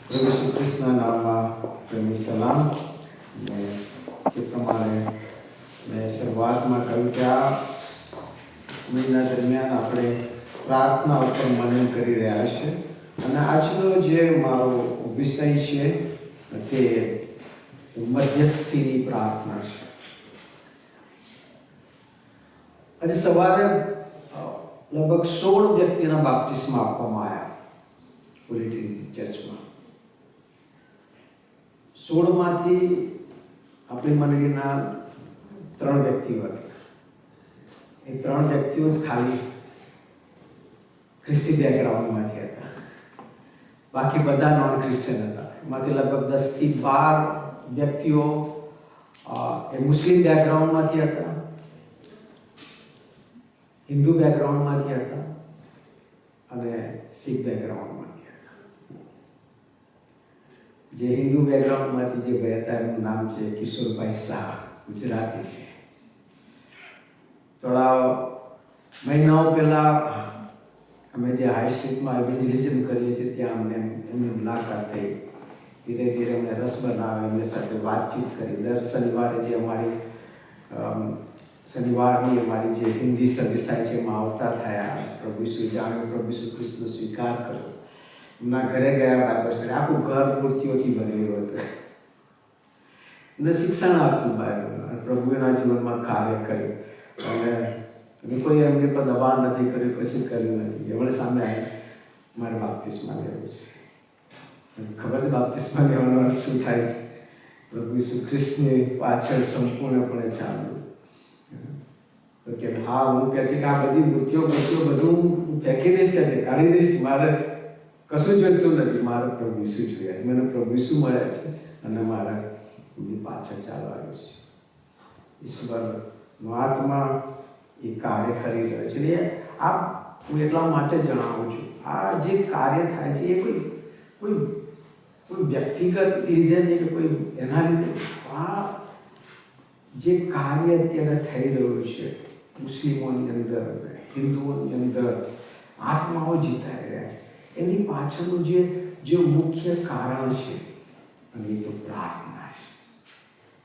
પ્રભુ શ્રી કૃષ્ણના નામમાં પ્રેમી સલામ. ને જે પ્રમાણે મેં શરૂઆતમાં કહ્યું કે આ મહિના દરમિયાન આપણે પ્રાર્થના ઉપર મનન કરી રહ્યા છે. અને આજનો જે મારો વિષય છે તે મધ્યસ્થીની પ્રાર્થના છે. આજે સવારે લગભગ 16 વ્યક્તિના બાપ્તિસ્મા આપવામાં આવ્યા પોલિટિકલ ચર્ચમાં. 16 માંથી આપણી મંડળીના 3 વ્યક્તિઓ હતા. એ 3 વ્યક્તિઓ જ ખાલી ખ્રિસ્તી બેકગ્રાઉન્ડમાંથી હતા. બાકી બધા નોન ક્રિશ્ચન હતા. એમાંથી લગભગ 10 થી 12 વ્યક્તિઓ એ મુસ્લિમ બેકગ્રાઉન્ડમાંથી હતા, હિન્દુ બેકગ્રાઉન્ડમાંથી હતા અને શીખ બેકગ્રાઉન્ડમાંથી હતા. જે હિન્દુ બેકગ્રાઉન્ડમાંથી જે ગયા હતા એનું નામ છે કિશોરભાઈ શાહ, ગુજરાતી છે. થોડા મહિનાઓ પહેલા અમે જે હાઈ સ્ટ્રીટમાં ઇવેન્જલિઝમ કરીએ છીએ ત્યાં અમને એમની મુલાકાત થઈ. ધીરે ધીરે અમને રસ બનાવ્યો, એમની સાથે વાતચીત કરી. દર શનિવારે જે અમારી શનિવારની અમારી જે હિન્દી સર્વિસ થાય છે એમાં આવતા થયા. પ્રભુ ઈસુ જાણ્યો, પ્રભુ ઈસુ ખ્રિસ્તનો સ્વીકાર કર્યો. એમના ઘરે ગયા, બાઇબલ સ્ટડી, આખું ઘર મૂર્તિઓથી ભરેલું હતું. એમને શિક્ષણ આપતું બાઇબલ, પ્રભુ એના જીવનમાં કાર્ય કર્યું. અને કોઈ એમની પર દબાણ નથી કર્યું, કશું કર્યું નથી. એમણે સામે આવી મારે બાપ્તિસ્મા લેવું છે. ખબર છે બાપ્તિસ્મા લેવાનો અર્થ શું થાય છે? પ્રભુ ઈસુ ખ્રિસ્તની પાછળ સંપૂર્ણપણે ચાલવું. તો કે હા, હું કહે છે કે આ બધી મૂર્તિઓ બધું હું ફેંકી દઈશ, કે છે કાઢી દઈશ. મારે કશું જોઈતું નથી, મારે પ્રભુ ઈસુ જોયા. મને પ્રભુ ઈસુ મળ્યા છે અને મારે એમની પાછળ ચાલવાનું છે. ઈશ્વરનો આત્મા એ કાર્ય કરી રહ્યો છે. એટલે આ હું એટલા માટે જણાવું છું, આ જે કાર્ય થાય છે એ કોઈ વ્યક્તિગત લીધે નહીં કે કોઈ એના લીધે. આ જે કાર્ય અત્યારે થઈ રહ્યું છે મુસ્લિમોની અંદર, હિન્દુઓની અંદર, આત્માઓ જીતાઈ રહ્યા છે, એની પાછળનું જે મુખ્ય કારણ છે અને એ તો પ્રાર્થના છે.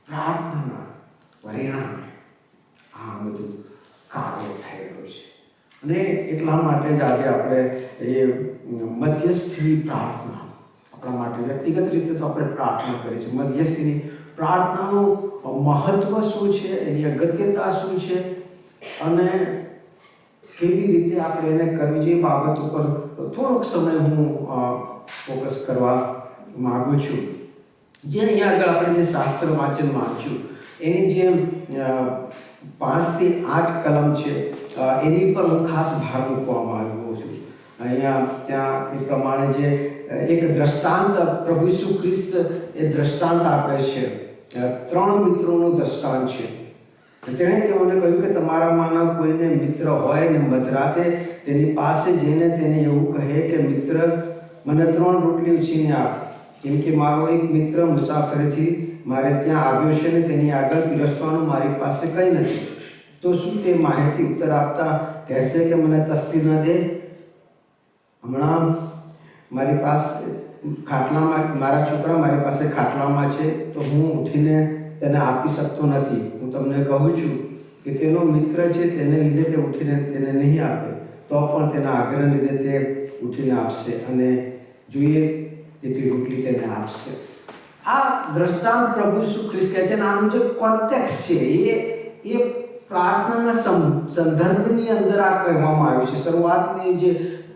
પ્રાર્થનાના પરિણામે આ બધું કાર્ય થઈ રહ્યું છે. અને એટલા માટે જ આજે આપણે એ મધ્યસ્થીની પ્રાર્થના આપણા માટે વ્યક્તિગત રીતે તો આપણે પ્રાર્થના કરીએ છીએ. મધ્યસ્થીની પ્રાર્થનાનું મહત્વ શું છે, એની અગત્યતા શું છે અને કેવી રીતે આપણે એને કરવી જોઈએ, બાબત ઉપર થોડોક સમય હું ફોકસ કરવા માગું છું. જે અહીંયા આગળ આપણે જે શાસ્ત્ર વાંચન વાંચ્યું એની જે 5 થી 8 કલમ છે એની પર હું ખાસ ભાર મૂકવા માંગુ છું. અહીંયા ત્યાં એ પ્રમાણે જે એક દ્રષ્ટાંત પ્રભુ ઈસુ ખ્રિસ્ત એ દ્રષ્ટાંત આપે છે. 3 મિત્રોનું દ્રષ્ટાંત છે. તેણે તેઓને કહ્યું કે તમારામાંના કોઈને મિત્ર હોય ને મધરાતે તેની પાસે જઈને તેને એવું કહે કે મિત્ર, મને 3 રોટલી ઉછીને આપ, કેમ કે મારો એક મિત્ર મુસાફરીથી મારે ત્યાં આવ્યો છે ને તેની આગળ પીરસવાનું મારી પાસે કંઈ નથી. તો શું તે માહિતી ઉત્તર આપતા કહેશે કે મને તસ્તી ન દે? હમણાં મારી પાસે ખાટલામાં, મારા છોકરા મારી પાસે ખાટલામાં છે તો હું ઉઠીને તેને આપી શકતો નથી. હું તમને કહું છું કે તેનો મિત્ર છે તેને લીધે તે ઉઠીને તેને નહીં આપે, તો પણ તેના આગ્રહને લીધે તે ઉઠીને આપશે અને જોઈએ તેટલી રોટલી તેને આપશે. આ દ્રષ્ટાંત પ્રભુ ઈસુ ખ્રિસ્ત કહે છે. આનું જે કોન્ટેક્સ્ટ છે એ પ્રાર્થનાના સંદર્ભની અંદર આ કહેવામાં આવ્યું છે. શરૂઆતની જે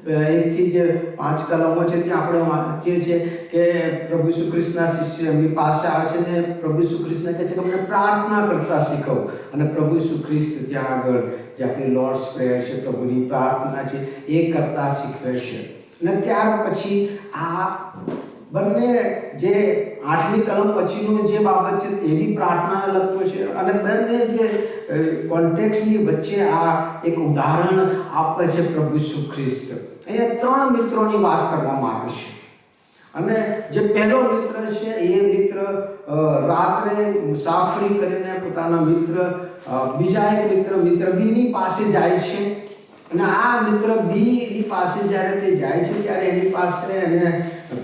1 થી જે 5 કલમો છે ત્યાં આપણે વાંચીએ છીએ કે પ્રભુ ઈસુ ખ્રિસ્તના શિષ્ય એમની પાસે આવે છે ને પ્રભુ ઈસુ ખ્રિસ્તને કહે છે કે મને પ્રાર્થના કરતા શીખવો. અને પ્રભુ ઈસુ ખ્રિસ્ત ત્યાં આગળ જે આપણી લોર્ડ્સ પ્રેયર છે, પ્રભુની પ્રાર્થના છે, એ કરતા શીખવે છે. અને ત્યાર પછી આ બંને જે 8મી કલમ પછીનું જે બાબત છે તેવી પ્રાર્થનાને લગતું છે. અને બંને જે કોન્ટેક્સ્ટની વચ્ચે આ એક ઉદાહરણ આપે છે પ્રભુ ઈસુ ખ્રિસ્ત. અહીંયા 3 મિત્રોની વાત કરવામાં આવી છે. અને જે પહેલો મિત્ર છે એ મિત્ર રાત્રે મુસાફરી કરીને પોતાના મિત્ર બીજા એક મિત્ર બીની પાસે જાય છે અને આ મિત્ર બી ની પાસે જ્યારે તે જાય છે ત્યારે એની પાસે એને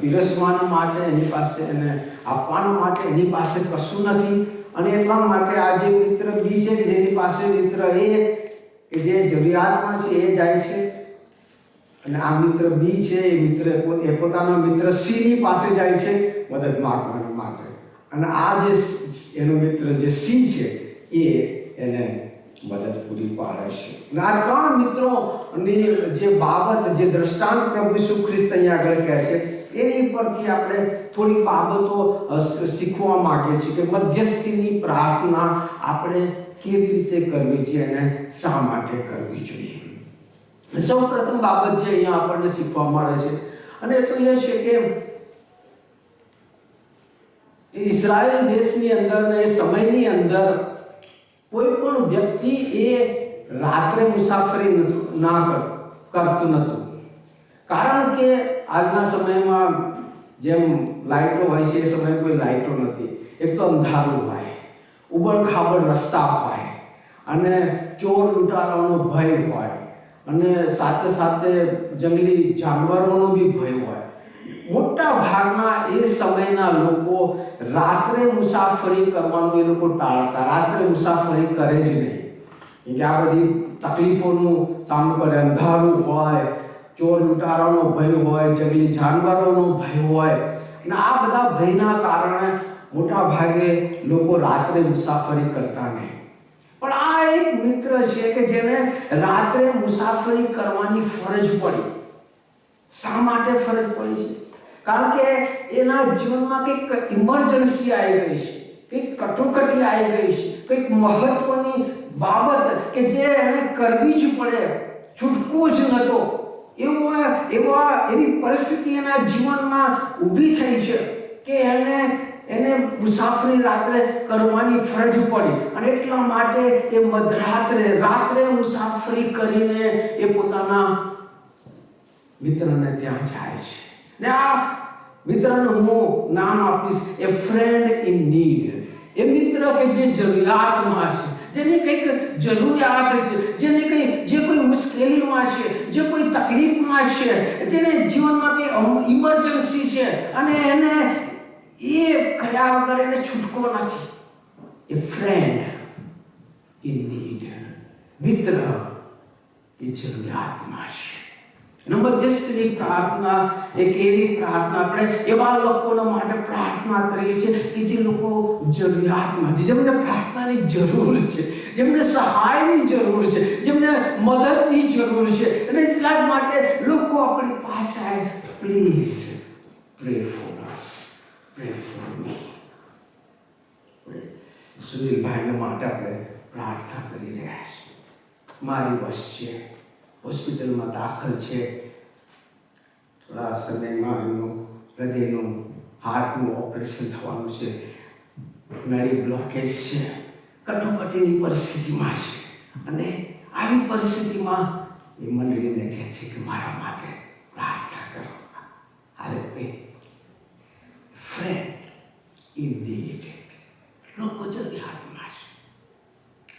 પીરસવાના માટે, એની પાસે એને આપવાના માટે એની પાસે કશું નથી. અને એટલા માટે આ જે મિત્ર બી છે જેની પાસે મિત્ર એ કે જે જરૂરિયાતમાં છે એ જાય છે, અને આ મિત્ર બી છે એ પોતાના મિત્ર સી ની પાસે જાય છે મદદ માંગવા માટે. અને આ જે એનો મિત્ર જે સી છે એ એને મદદ પૂરી પાડે છે. અને આ ત્રણ મિત્રોની જે બાબત, જે દ્રષ્ટાંત પ્રભુ ઈસુ ખ્રિસ્ત અહીંયા આગળ કહે છે, એની પરથી આપણે થોડી બાબતો શીખવા માંગીએ છીએ કે મધ્યસ્થીની પ્રાર્થના આપણે કેવી રીતે કરવી જોઈએ અને શા માટે કરવી જોઈએ. સૌ પ્રથમ બાબત જે અહીંયા આપણને શીખવા મળે છે અને એ તો એ છે કે ઇઝરાયલ દેશની અંદર ને એ સમયની અંદર કોઈ પણ વ્યક્તિ એ રાત્રે મુસાફરી કરતું નહોતું. કારણ કે આજના સમયમાં જેમ લાઇટો હોય છે એ સમયે કોઈ લાઇટો નથી. એક તો અંધારું હોય, ઉબડ-ખાબડ રસ્તા હોય, અને ચોર લૂંટારાઓનો ભય હોય, અને સાથે સાથે જંગલી જાનવરોનો બી ભય હોય. મોટા ભાગના એ સમયના લોકો રાત્રે મુસાફરી કરવાનું એ લોકો ટાળતા, રાત્રે મુસાફરી કરે જ નહીં. કે આ બધી તકલીફોનું સામનો કરે. અંધારું હોય, ચોર લૂંટારાનો ભય હોય, જંગલી જાનવરોનો ભય હોય, અને આ બધા ભયના કારણે મોટા ભાગે લોકો રાત્રે મુસાફરી કરતા નહીં. પણ આ એક મિત્ર છે કે જેને રાત્રે મુસાફરી કરવાની ફરજ પડી. શા માટે ફરજ પડી છે? કારણ કે એના જીવનમાં કંઈક ઇમરજન્સી આવી ગઈ છે, કંઈક કટોકટી આવી ગઈ છે, કંઈક મહત્વની બાબત કે જે એને કરવી જ પડે, છૂટકો જ નહોતો. એવી પરિસ્થિતિ એના જીવનમાં ઊભી થઈ છે કે એને મુસાફરી રાત્રે કરવાની ફરજ પડી. અને એટલા માટે એ રાત્રે મુસાફરી કરીને એ પોતાના મિત્રને ત્યાં જાય છે. ને આ મિત્રનું હું નામ આપીશ એ ફ્રેન્ડ ઇન નીડ. એ મિત્ર કે જે જરૂરિયાતમાં છે, જેની કંઈક જરૂરિયાત છે, જે કોઈ મુશ્કેલીમાં છે, જે કોઈ તકલીફમાં છે, જેને જીવનમાં કંઈ ઇમરજન્સી છે, અને એને એ કર્યા વગર એને છૂટકો નથી. એ ફ્રેન્ડ ઇન નીડ, મિત્ર એ જરૂરિયાતમાં છે. મધ્યસ્થની પ્રાર્થના એક એવી પ્રાર્થના આપણે એવા લોકોના માટે પ્રાર્થના કરીએ છીએ કે જે લોકો જરૂરિયાતમાં છે, જેમને પ્રાર્થનાની જરૂર છે, જેમને સહાયની જરૂર છે, જેમને મદદની જરૂર છે. અને એટલા જ માટે લોકો આપણી પાસે આવે, please pray for us, pray for me. સુનિલભાઈને માટે આપણે પ્રાર્થના કરી રહ્યા છીએ. મારી વચ્ચે હોસ્પિટલમાં દાખલ છે, થોડા સમયમાં એમનું હૃદયનું હાર્ટનું ઓપરેશન થવાનું છે, નળી બ્લોકેજ છે, કટોકટીની પરિસ્થિતિમાં છે. અને આવી પરિસ્થિતિમાં એ મંડળીને કહે છે કે મારા માટે પ્રાર્થના કરો. હાલે ફ્રેન્ડ ઇન નીડ, લોકો જરૂરિયાતમાં છે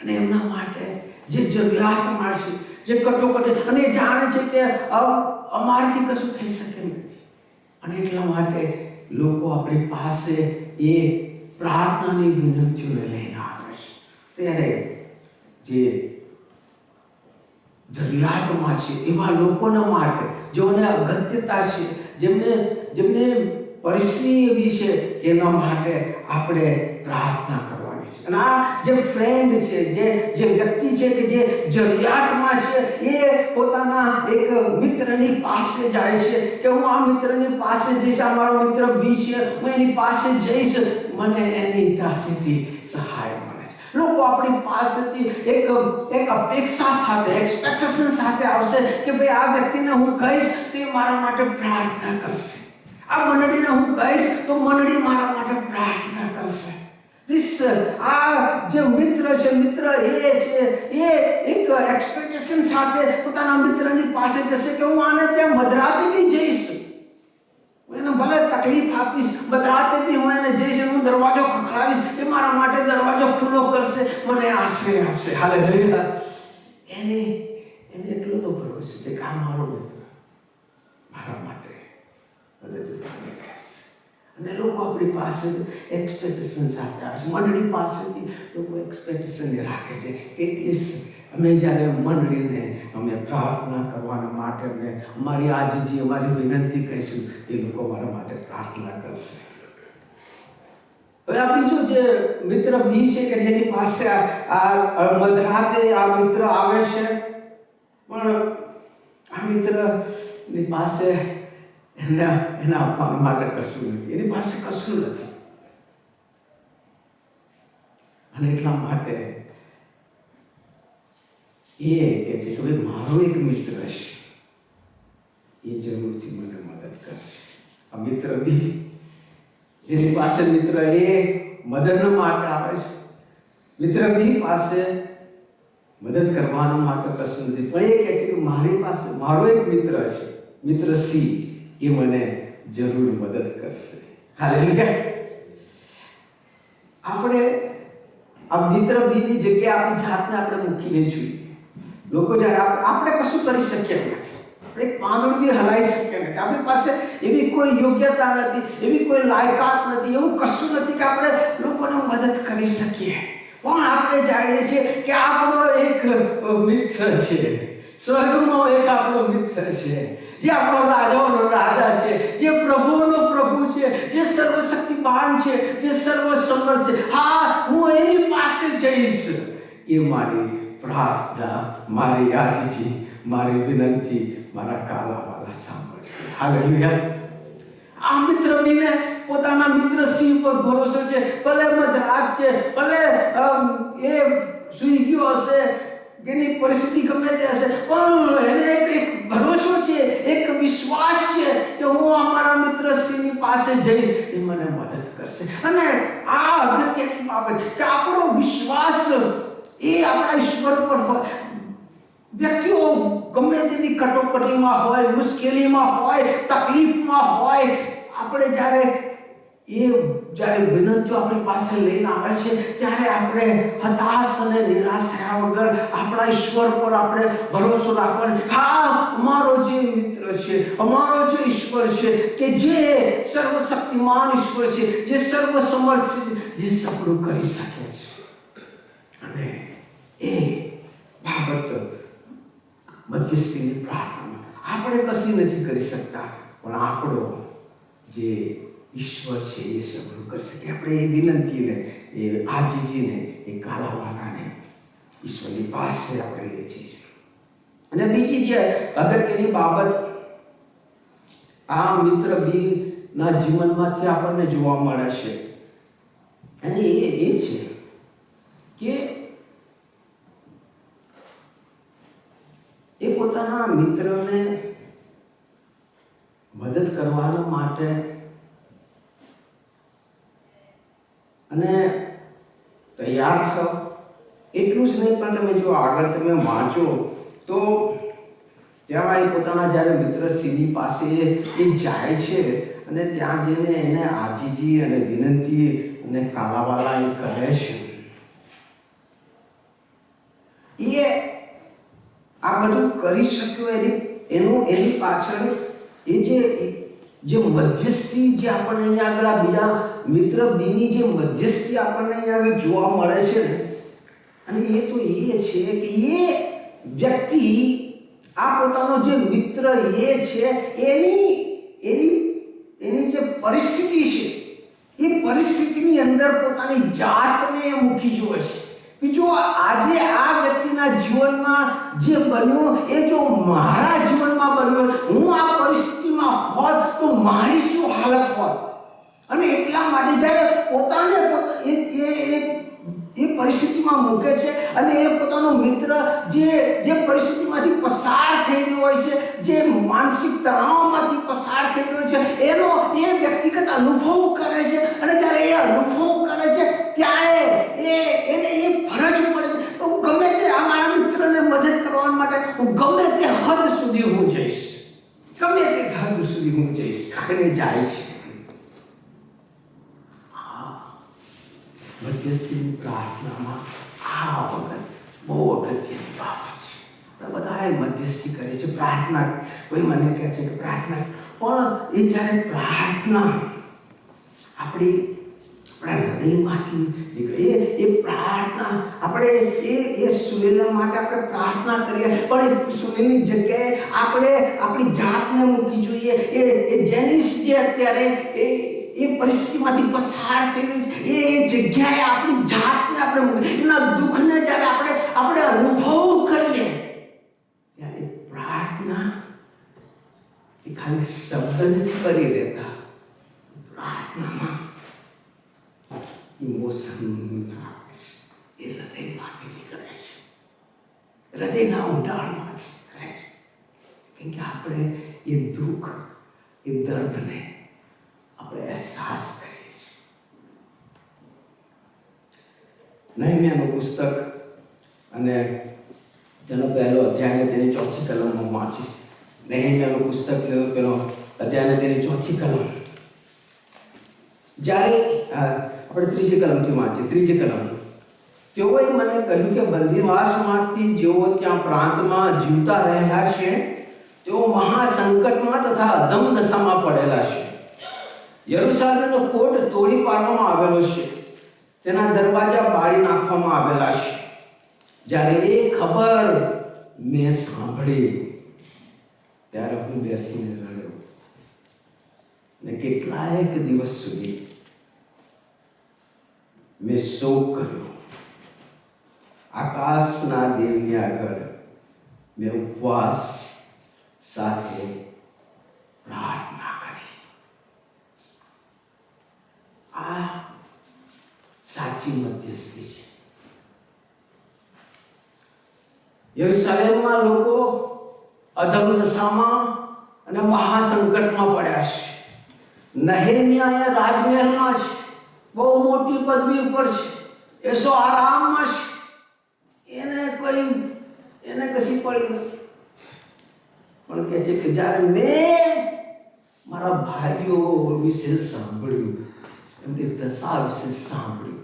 અને એમના માટે જે જરૂરિયાતમાં છે, જે કટોકટી, અને જાણે છે કે અમારાથી કશું થઈ શકે નથી. અને એટલા માટે લોકો આપણી પાસે એ પ્રાર્થનાની વિનંતીઓને લઈને આવે છે. ત્યારે જે જરૂરિયાતમાં છે એવા લોકોના માટે, જેઓને અગત્યતા છે, જેમને પરિસ્થિતિ એવી છે, એના માટે આપણે પ્રાર્થના કરવાની છે. અને આ જે ફ્રેન્ડ છે, જે વ્યક્તિ છે કે જે જરૂરિયાતમાં છે, એ પોતાના એક મિત્રની પાસે જાય છે કે હું આ મિત્રની પાસે જઈશ, આ મારો મિત્ર બી છે, હું એની પાસે જઈશ, મને એની પાસેથી સહાય મળે છે. લોકો આપણી પાસેથી એક અપેક્ષા સાથે, એક્સપેક્ટેશન સાથે આવશે કે ભાઈ આ વ્યક્તિને હું કહીશ તો એ મારા માટે પ્રાર્થના કરશે, આ મંડળીને હું કહીશ તો મંડળી મારા માટે પ્રાર્થના કરશે. આ જે મિત્ર છે, મિત્ર એ છે, એ એક એક્સપેક્ટેશન સાથે પોતાના મિત્રની પાસે જશે કે હું આને ત્યાં મધરાતે બી જઈશ, એને ભલે તકલીફ આપીશ, મધરાતે બી હું એને જઈશ, હું દરવાજો ખખડાવીશ, એ મારા માટે દરવાજો ખુલ્લો કરશે, મને આશ્રય આપશે. હાલેલુયા. એને એટલો તો છે કે આ મારો મિત્ર મારા માટે મદદરૂપી રહેશે. અને લોકો આપણી પાસે એક્સપેક્ટેશન સાથે આવે છે. મંડળી પાસેથી લોકો એક્સપેક્ટેશન રાખે છે કે એટલીસ્ટ અમે જ્યારે મંડળીને અમે પ્રાર્થના કરવાના માટે અમે અમારી આજીજી અમારી વિનંતી કહીશું એ લોકો અમારા માટે પ્રાર્થના કરશે. હવે આ બીજું જે મિત્ર બી છે કે જેની પાસે આ મધરાતે આ મિત્ર આવે છે, પણ આ મિત્રની પાસે એના આપવા માટે કશું નથી, એની પાસે કશું નથી. અને એટલા માટે એ કે છે કે મારો એક મિત્ર છે, એ જરૂરથી મને મદદ કરશે. આ મિત્ર બી જેની પાસે મિત્ર એ મદદ માટે આવે છે, મિત્ર બી પાસે મદદ કરવાના માટે કશું નથી, પણ એ કહે છે કે મારી પાસે મારો એક મિત્ર છે, મિત્ર સી, એ મને જરૂર મદદ કરશે. હાલેલુયા. આપણે આ મિત્ર બીની જગ્યાએ આપણી જાતને આપણે મૂકીને જોઈએ. લોકો જ્યારે આપણે કશું કરી શકીએ નથી, એક પાંદડું બી હલાવી શકીએ નથી, આપણી પાસે એવી કોઈ યોગ્યતા નથી, એવી કોઈ લાયકાત નથી, એવું કશું નથી કે આપણે લોકોને મદદ કરી શકીએ. પણ આપણે જાણીએ છીએ કે આપણો એક મિત્ર છે, સ્વર્ગનો એક આપણો મિત્ર છે, જે આપણો રાજાઓનો રાજા છે, જે પ્રભુઓનો પ્રભુ છે, જે સર્વશક્તિમાન છે, જે સર્વસમર્થ છે. હા, હું એની પાસે જઈશ. એ મારી પ્રાર્થના, મારી આજીજી, મારી વિનંતી, મારા કાલાવાલા સાંભળશે. હાલેલુયા. આ મિત્ર બીને પોતાના મિત્ર સી પર ભરોસો છે. ભલે મધરાત છે, ભલે એ સૂઈ ગયો હશે, એની પરિસ્થિતિ ગમે તે હશે, પણ એને એક ભરોસો છે, એક વિશ્વાસ છે કે હું અમારા મિત્ર સીની પાસે જઈશ, એ મને મદદ કરશે. અને આ અગત્યની બાબત કે આપણો વિશ્વાસ એ આપણા ઈશ્વર પર હોય. વ્યક્તિઓ ગમે તેવી કટોકટીમાં હોય, મુશ્કેલીમાં હોય, તકલીફમાં હોય, આપણે જ્યારે વિનંતીઓ આપણી પાસે લઈને આવે છે, ત્યારે આપણે હતાશ અને નિરાશ થયા વગર આપણા ઈશ્વર પર આપણે ભરોસો રાખવાનો. હા, અમારો જે મિત્ર છે, અમારો જે ઈશ્વર છે, કે જે સર્વશક્તિમાન ઈશ્વર છે, જે સર્વસમર્થ છે, જે સબળું કરી શકે છે. અને એ બાબત મધ્યસ્થીની પ્રાર્થના આપણે કશું નથી કરી શકતા, પણ આપણો જે ઈશ્વર છે એ સબળું કરી શકે. આપણે એ વિનંતીને, એ આજીજીને, એ કાલાવાલાને ઈશ્વરની પાસે આપણે લઈએ છીએ. અને બીજી જે અગત્યની બાબત આ મિત્ર બી ના જીવનમાંથી આપણને જોવા મળે છે, અને એ છે કે એ પોતાના મિત્રને મદદ કરવાના માટે અને તૈયાર થયો. એટલું જ નહીં, પણ તમે જો આગળ તમે વાંચો તો ત્યાં એ પોતાના જ્યારે મિત્ર સીની પાસે એ જાય છે, અને ત્યાં જઈને એને આજીજી અને વિનંતી અને કાલાવાલા એ કરે છે. એ આ બધું કરી શક્યો એની પાછળ એ જે મધ્યસ્થી જે આપણને અહીંયા આગળ બીજા મિત્ર બીની જે મધ્યસ્થી આપણને અહીંયા આગળ જોવા મળે છે ને, અને એ તો એ છે કે એ વ્યક્તિ આ પોતાનો જે મિત્ર એ છે એની જે પરિસ્થિતિ છે, એ પરિસ્થિતિની અંદર પોતાની જાતને મૂકી જોવે છે કે જો આજે આ વ્યક્તિના જીવનમાં જે બન્યું એ જો મારા જીવનમાં બન્યું, હું આ પરિસ્થિતિમાં હોત તો મારી શું હાલત હોત. અને એટલા માટે જ્યારે પોતાને એ પરિસ્થિતિમાં મૂકે છે, અને એ પોતાનો મિત્ર જે પરિસ્થિતિમાંથી પસાર થઈ રહ્યો હોય છે, જે માનસિક તણાવમાંથી પસાર થઈ રહ્યો છે, એનો એ વ્યક્તિગત અનુભવ કરે છે. અને જ્યારે એ અનુભવ કરે છે ત્યારે એને એ ફરજ પડે છે, હું ગમે તે આ મારા મિત્રને મદદ કરવા માટે હું ગમે તે હદ સુધી હું જઈશ, ગમે તે હદ સુધી હું જઈશ. અને જાય છે. મધ્યસ્થીની પ્રાર્થનામાં આ વખત બહુ અગત્યની બાબત છે. બધા મધ્યસ્થી કરે છે, પ્રાર્થના. કોઈ મને કહે છે કે પ્રાર્થના, પણ એ જ્યારે પ્રાર્થના આપણા હૃદયમાંથી નીકળે, એ પ્રાર્થના આપણે એ સુનેલા માટે આપણે પ્રાર્થના કરીએ, પણ એ સુનેલની જગ્યાએ આપણે આપણી જાતને મૂકી જોઈએ. એ જેનિસ જે અત્યારે એ પરિસ્થિતિમાંથી પસાર થઈ રહી છે, એ જગ્યાએ આપણી જાતને આપણે એના દુઃખને જ્યારે આપણે અનુભવ કરીએ, ત્યારે પ્રાર્થના એ ખાલી શબ્દ નથી કરી રહેતા. પ્રાર્થનામાં ઇમોશન આવે છે, એ હૃદયમાંથી નીકળે છે, હૃદયના ઊંડાણમાંથી નીકળે છે. કેમ કે આપણે એ દુઃખ, એ દર્દને આપણે અહેસાસ કરીએ છીએ. નહેમ્યાનું પુસ્તક અને તેનો પહેલો અધ્યાય તેની 4th કલમમાં વાંચીશ. નહેમ્યાનું પુસ્તક પેલો અધ્યાય તેની 4th કલમ. જ્યારે આપણે 3જી કલમથી વાંચીએ. 3જી કલમ. તેઓએ મને કહ્યું કે બંદીવાસમાંથી જેઓ ત્યાં પ્રાંતમાં જીવતા રહેલા છે, તેઓ મહાસંકટમાં તથા અધમ દશામાં પડેલા છે. યરૂશાલેમનો કોટ તોડી પાડવામાં આવેલો છે, તેના દરવાજા બાળી નાખવામાં આવેલા છે. જ્યારે એ ખબર મેં સાંભળી, ત્યારે હું બેસીને રડ્યો ને કેટલાયક દિવસ સુધી મેં શોક કર્યો. આકાશના દેવની આગળ મેં ઉપવાસ સાથે પ્રાર્થના કરી. આ સાચી મધ્યસ્થી છે. યરૂશાલેમમાં લોકો અધમ દશામાં અને મહાસંકટમાં પડ્યા છે. નહેમ્યા રાજમહેલમાં છે, બહુ મોટી પદવી ઉપર છે, એસો આરામમાં છે, એને કશી પડી નથી. પણ કહે છે કે જ્યારે મેં મારા ભાઈઓ વિશે સાંભળ્યું, એમની દશા વિશે સાંભળ્યું,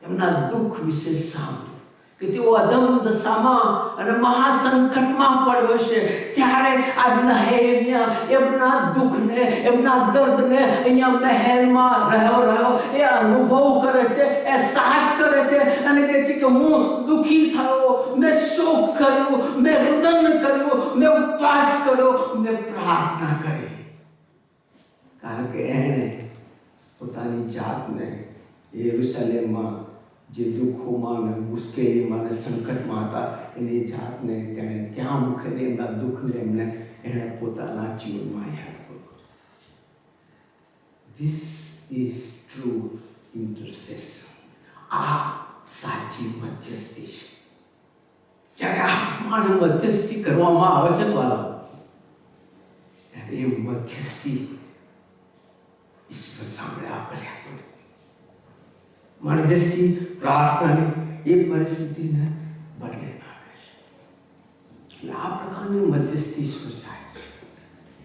એમના દુઃખ વિશે સાંભળ્યું કે તેઓ અધમ દશામાં અને મહાસંકટમાં પડ્યો છે, ત્યારે આ નહેમ્યા એમના દુઃખને, એમના દર્દને અહીંયા મહેલમાં રહ્યો એ અનુભવ કરે છે, અહેસાસ કરે છે અને કહે છે કે હું દુઃખી થયો, મેં શોક કર્યું, મેં રુદન કર્યું, મેં ઉપવાસ કર્યો, મેં પ્રાર્થના કરી. કારણ કે એણે પોતાની જાતને યરૂશાલેમમાં જે દુઃખોમાં અને મુશ્કેલીમાં અને સંકટમાં હતા, એની જાતને તેણે ત્યાં મૂકીને એમના દુઃખને એણે પોતાના જીવનમાં યાદ કર્યું. This is true intercession. આ સાચી મધ્યસ્થી છે. જ્યારે આ પ્રમાણે મધ્યસ્થી કરવામાં આવે છે ત્યારે એ મધ્યસ્થી ઈશ્વર સાંભળ્યા કર્યા નથી. મધ્યસ્થી પ્રાર્થનાની એ પરિસ્થિતિને બદલે નાખે છે. એટલે આ પ્રકારની મધ્યસ્થી ઈશ્વર ચાહે છે.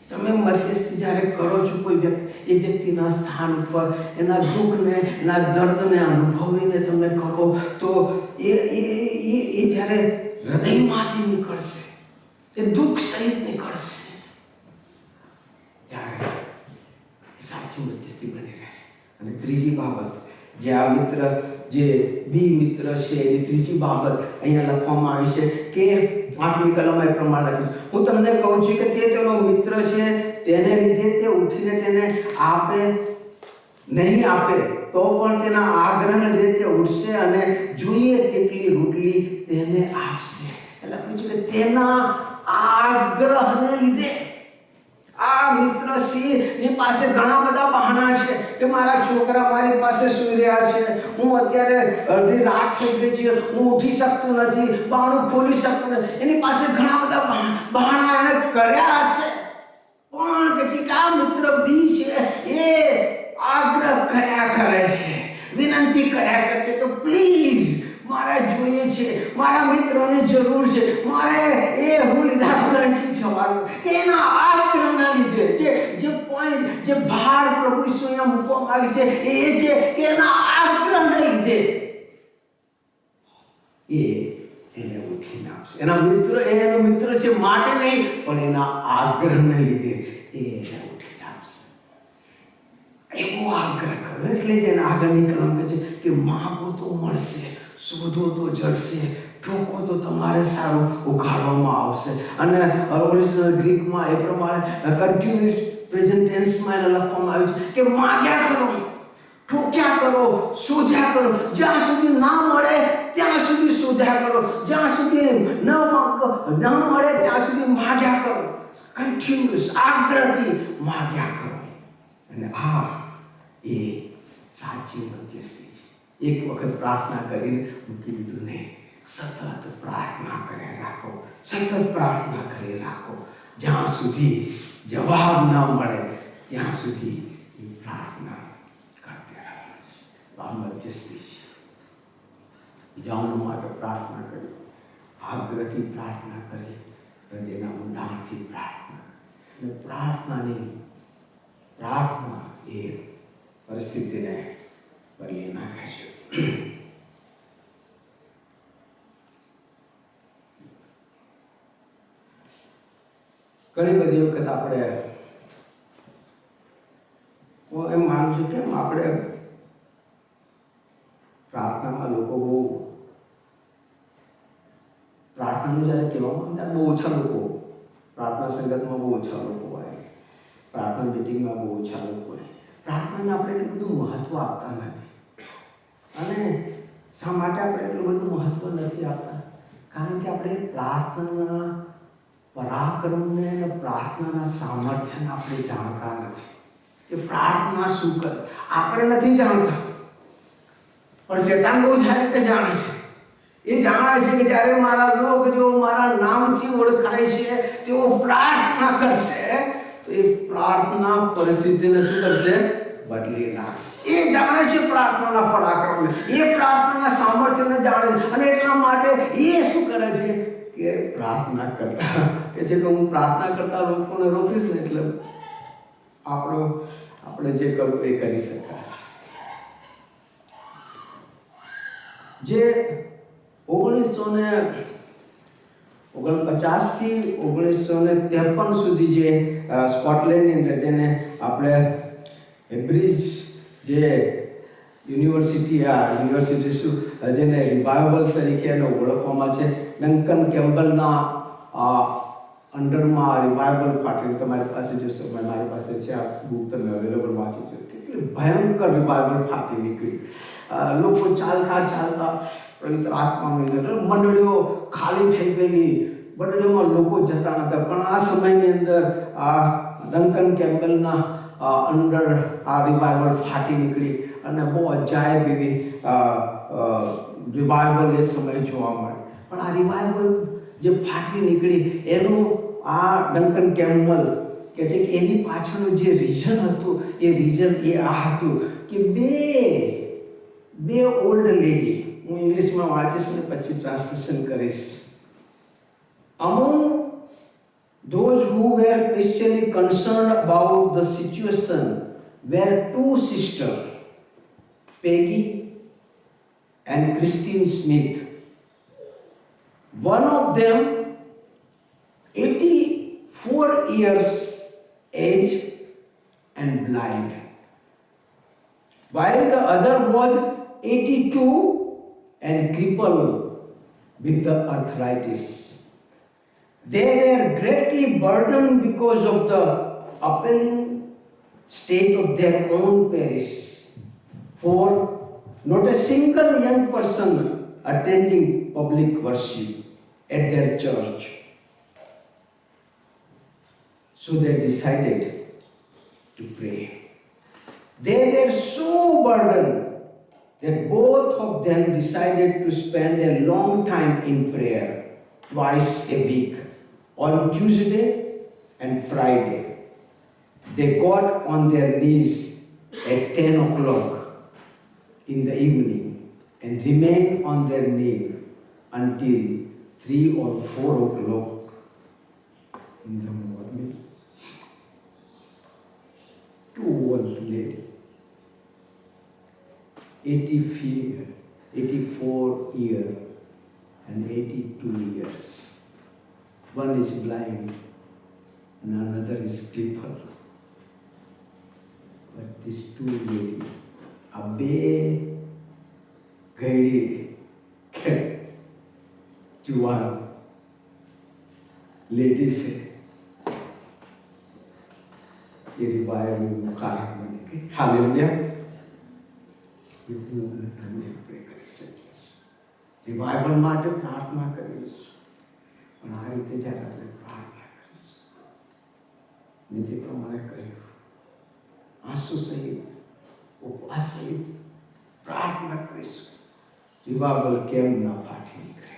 તમે મધ્યસ્થી જ્યારે કરો છો, કોઈ વ્યક્તિ એ વ્યક્તિના સ્થાન ઉપર એના દુઃખને, એના દર્દને અનુભવીને તમે કરો, તો એ જ્યારે હૃદયમાંથી નીકળશે, એ દુઃખ સહિત નીકળશે, ત્યારે સાચી મધ્યસ્થી બની રહેશે. અને ત્રીજી બાબત, જે આ મિત્ર, જે બી મિત્ર છે, એની ત્રીજી બાબત અહીંયા લખવામાં આવી છે કે 8મી કલમમાં એ પ્રમાણે લખ્યું છે. હું તમને કહું છું કે તે તેનો મિત્ર છે, તેને લીધે તે ઉઠીને તેને આપે નહીં આપે તો પણ તેના આગ્રહને લીધે તે ઉઠશે અને જોઈએ તેટલી રોટલી તેને આપશે. એટલે લખ્યું છે કે તેના આગ્રહને લીધે. આ મિત્ર સિંહની પાસે ઘણા બધા બહાના છે કે મારા છોકરા મારી પાસે સૂઈ રહ્યા છે, હું અત્યારે અડધી રાત થઈ ગઈ છે, હું ઉઠી શકતો નથી, બાણું ખોલી શકતો નથી. એની પાસે ઘણા બધા બહાના એને કર્યા હશે. પણ પછી આ મિત્ર બી છે, એ આગ્રહ કર્યા કરે છે, વિનંતી કર્યા કરે છે કે પ્લીઝ મારે જોઈએ છે, મારા મિત્રોની જરૂર છે, મારે એ હું લીધા નથી જવાનું. એના આગ્રહના લીધે જે પોઈન્ટ, જે ભાર પ્રભુ ઈસુ અહીંયા મૂકવા માંગે છે એ છે કે એના આગ્રહના લીધે એ એને ઉઠીને આપશે. એના મિત્ર, એનો મિત્ર છે માટે નહીં, પણ એના આગ્રહને લીધે એ એને ઉઠીને આપશે. એવો આગ્રહ કરો. એટલે જ એના આગળની કલમ કહે છે કે માગો તો મળશે, શોધો તો જડશે, ઠોકો તો તમારે સારું ઉઘાડવામાં આવશે. અને ઓરિજિનલ ગ્રીકમાં એ પ્રમાણે કન્ટિન્યુઅસ પ્રેઝન્ટ ટેન્સમાં એને લખવામાં આવ્યું છે કે માગ્યા કરો, ઠોક્યા કરો, શોધ્યા કરો. જ્યાં સુધી ના મળે ત્યાં સુધી શોધ્યા કરો, જ્યાં સુધી ન મળે ત્યાં સુધી માગ્યા કરો. કન્ટિન્યુઅસ આગ્રહથી માગ્યા કરો. અને આ એ સાચી મધ્યસ્થી છે. એક વખત પ્રાર્થના કરીને મૂકી દીધું નહીં, સતત પ્રાર્થના કરી રાખો, સતત પ્રાર્થના કરી રાખો. જ્યાં સુધી જવાબ ન મળે ત્યાં સુધી એ પ્રાર્થના કરते રહો. આ મધ્યસ્થી છે. બીજાઓના માટે પ્રાર્થના કરી, આગ્રહથી પ્રાર્થના કરી, હૃદયના ઊંડાણથી પ્રાર્થના. અને પ્રાર્થના એ પરિસ્થિતિને બદલી નાખે છે. ઘણી બધી વખત આપણે, હું એમ માનું છું કેમ આપણે પ્રાર્થનામાં લોકો બહુ પ્રાર્થનાનું જ્યારે કહેવામાં આવે બહુ ઓછા લોકો, પ્રાર્થના સંગતમાં બહુ ઓછા લોકો હોય, પ્રાર્થના મિટિંગમાં બહુ ઓછા લોકો હોય. પ્રાર્થનાને આપણે એટલું બધું મહત્વ આપતા નથી. અને શા માટે આપણે એટલું બધું મહત્વ નથી આપતા? કારણ કે આપણે પ્રાર્થનાના પરાક્રમને અને પ્રાર્થનાના સામર્થ્યને આપણે જાણતા નથી કે પ્રાર્થના શું કરે. આપણે નથી જાણતા, પણ શેતાન બહુ સારી રીતે જાણે છે. એ જાણે છે કે જ્યારે મારા લોક જો મારા નામથી ઓળખાય છે તેઓ પ્રાર્થના કરશે તો એ પ્રાર્થના પરિસ્થિતિને શું કરશે? બદલી નાખશે. એ જાણે છે પ્રાર્થનાના પરાક્રમને, એ પ્રાર્થનાના સામર્થ્યને જાણે છે. અને એટલા માટે એ શું કરે છે કે પ્રાર્થના કરતા કે છે કે હું પ્રાર્થના કરતા લોકોને રોકીશ ને એટલે આપણે જે કરવું એ કરી શકાશે. જે 1949 થી 1953 સુધી જે સ્કોટલેન્ડની અંદર જેને આપણે બ્રિજ જે યુનિવર્સિટી શું જેને રિવાઇવલ તરીકે એને ઓળખવામાં છે, ડંકન કેમ્બલના અંડરમાં રિવાઇવલ ફાટેલી. તમારી પાસે જો સમય મારી પાસે છે, આ બુક તમે અવેલેબલ વાંચી છે. કેટલી ભયંકર રિવાઇવલ ફાટી નીકળી. લોકો ચાલતા પવિત્ર આત્માની અંદર મંડળીઓ ખાલી થઈ ગયેલી, મંડળીઓમાં લોકો જતા નહોતા. પણ આ સમયની અંદર આ ડંકન કેમ્બલના અંદર આ રિવાઇવલ ફાટી નીકળી અને બહુ અજાયબ એવી રિવાઇવલ એ સમયે જોવા મળે. પણ આ રિવાઇવલ જે ફાટી નીકળી એનું આ ડંકન કેમ્બલ કે છે કે એની પાછળનું જે રીઝન હતું એ રીઝન એ આ હતું કે બે ઓલ્ડ લેડી, હું ઇંગ્લિશમાં વાંચીશ ને પછી ટ્રાન્સલેશન કરીશ. Among those who were especially concerned about the situation were two sisters, Peggy and Christine Smith. One of them 84 years age and blind, while the other was 82 and crippled with the arthritis. They were greatly burdened because of the appalling state of their own parish, for not a single young person attending public worship at their church. So they decided to pray. They were so burdened that both of them decided to spend a long time in prayer twice a week, on Tuesday and Friday. They got on their knees at 10 o'clock in the evening and remained on their knees until 3 or 4 o'clock in the morning. Two old lady, 84 years and 82 years. One is blind and another is crippled. But these two ladies, આ બે ઘડી જુવાન ladies છે એ રિવાઇવલનું કારણ બને કે hallelujah હું અને તમે આપણે કરી શકીએ છીએ. રિવાઇવલ માટે પ્રાર્થના કરીશું, પણ આ રીતે જ્યારે આપણે પ્રાર્થના કરીશું, મેં જે પ્રમાણે કહ્યું, આંસુ સહિત ઉપવાસ સહિત પ્રાર્થના કરીશું, રિવાઇવલ કેમ ન ફાટી નીકળે.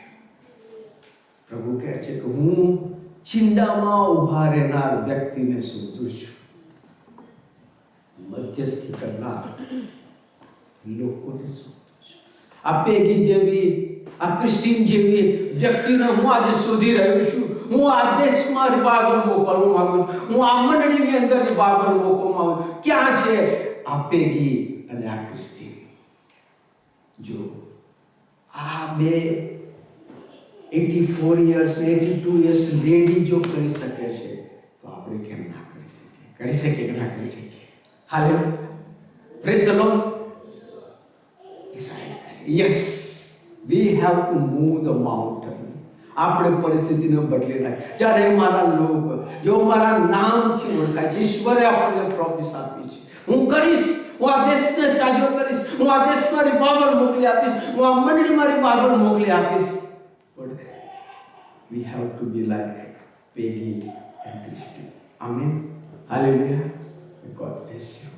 પ્રભુ કહે છે કે હું ચિંડામાં ઊભા રહેનાર વ્યક્તિને શોધું છું, મધ્યસ્થી કરનાર લોકોને શોધું છું. આ પેગી જેવી, આ ક્રિસ્ટીન જેવી વ્યક્તિને હું આજે શોધી રહ્યો છું. હું આ દેશમાં રિવાઇવલ મોકલવા માંગુ છું. હું આ મંડળીની અંદર રિવાઇવલ મોકલવા માંગુ છું. ક્યાં છે આ પેગી અને આ ક્રિસ્ટીન? જો આ બે 84 years ને 82 years લેડી જો કરી શકે છે, તો આપણે કેમ ના કરી શકીએ? કરી શકીએ કે ના કરી શકીએ? Hallelujah, praise the lord. Decide કરીએ, yes, we have to move the mountain. આપણે પરિસ્થિતિને બદલી નાખી. જ્યારે મારા લોક જો મારા નામથી ઓળખાય છે, ઈશ્વરે આપણને પ્રોમિસ આપી છે, હું કરીશ, હું આ દેશને સાજો કરીશ, હું આ દેશમાં રિવાઇવલ મોકલી આપીશ, હું આ મંડળીમાં રિવાઇવલ મોકલી આપીશ. But we have to be like Peggy and Christy. Amen. Hallelujah. God bless you.